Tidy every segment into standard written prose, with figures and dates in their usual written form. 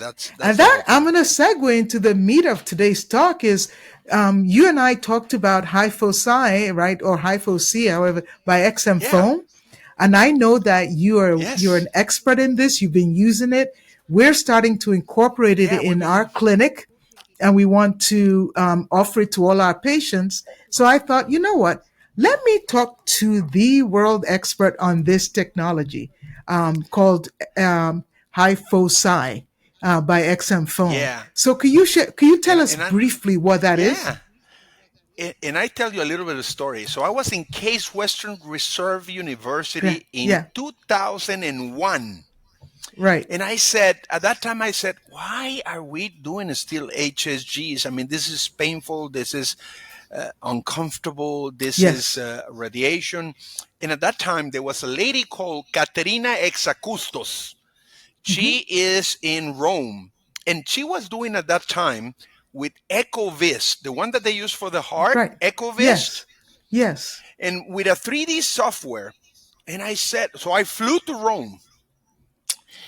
And that's the that whole I'm thing. going to segue into the meat of today's talk is you and I talked about HyFoSy, right, or HyFoSy, however, by XM Yeah. Foam. And I know that you're an Yes. expert in this. You've been using it. We're starting to incorporate it Yeah, we've in our been. clinic, and we want to offer it to all our patients. So I thought, you know what? Let me talk to the world expert on this technology called um, HyFoSy by XM Foam. Yeah. So could you tell us And I. briefly what that is? Yeah. And I tell you a little bit of story. So I was in Case Western Reserve Yeah, University in yeah, 2001. right. And I said, at that time, I said, why are we doing still HSGs? I mean, this is painful. This is uncomfortable. This is Yes. radiation. And at that time, there was a lady called Caterina Exacustos. Hmm. She is in Rome. And she was doing at that time with EcoVist, the one that they use for the heart, Right. EcoVist, Yes. Yes. and with a 3D software. And I said, so I flew to Rome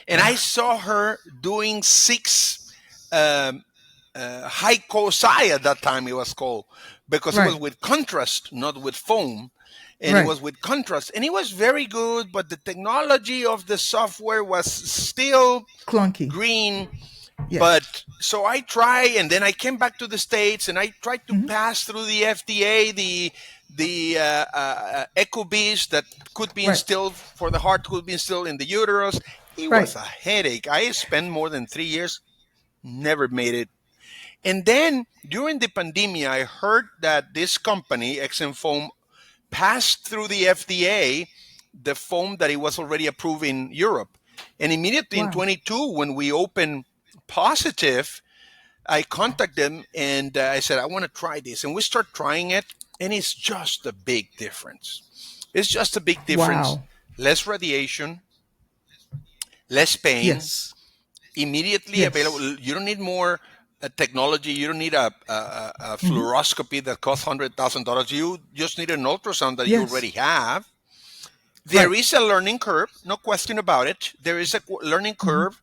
and I saw her doing six um, HyFoSy at that time it was called, because it was Right. with contrast, not with foam, and it Right. was with contrast, and it was very good. But the technology of the software was still Clunky. green. Yeah. But so I try, and then I came back to the States, and I tried to Hmm. pass through the FDA the echo beads that could be Right. instilled for the heart, could be instilled in the uterus. It Right. was a headache. I spent more than 3 years, never made it. And then during the pandemic, I heard that this company, XM Foam, passed through the FDA the foam that it was already approved in Europe. And immediately in Wow. 22, when we opened positive, I contacted them and I said, I want to try this. And we start trying it, and it's just a big difference. It's just a big difference. Wow. Less radiation, less pain, Yes. immediately available. Yes. You don't need more technology. You don't need a Hmm. fluoroscopy that costs $100,000. You just need an ultrasound that you Yes. already have. There Right. is a learning curve, no question about it. There is a learning Hmm. curve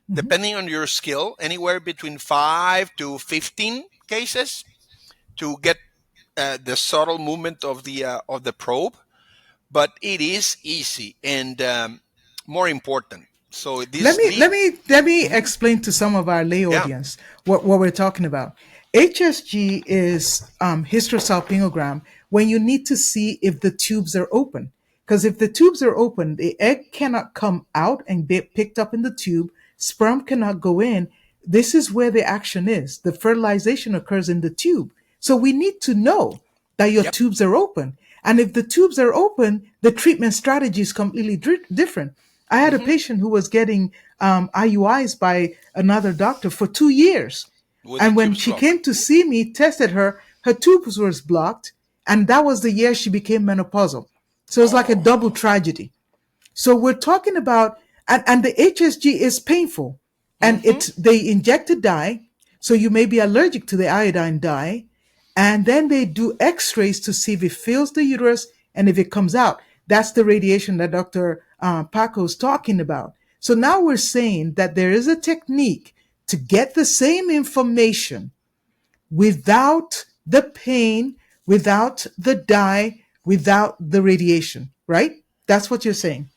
Hmm. depending on your skill, anywhere between 5 to 15 cases to get the subtle movement of the probe. But it is easy and more important. So Let this me lead. let me let me Mhm. explain to some of our lay Yeah. audience what we're talking about. HSG is hysterosalpingogram when you need to see if the tubes are open. Because if the tubes are open, the egg cannot come out and be picked up in the tube. Sperm cannot go in. This is where the action is. The fertilization occurs in the tube. So we need to know that your Yep. tubes are open. And if the tubes are open, the treatment strategy is completely different. I had a Hmm. patient who was getting IUIs by another doctor for 2 years. With the And when tubes she block. came to see me, tested her, her tubes was blocked. And that was the year she became menopausal. So it's like a double Oh. tragedy. So we're talking about, and the HSG is painful. And Hmm. they inject a dye, so you may be allergic to the iodine dye. And then they do x-rays to see if it fills the uterus and if it comes out. That's the radiation that Dr. Paco is talking about. So now we're saying that there is a technique to get the same information without the pain, without the dye, without the radiation, right? That's what you're saying.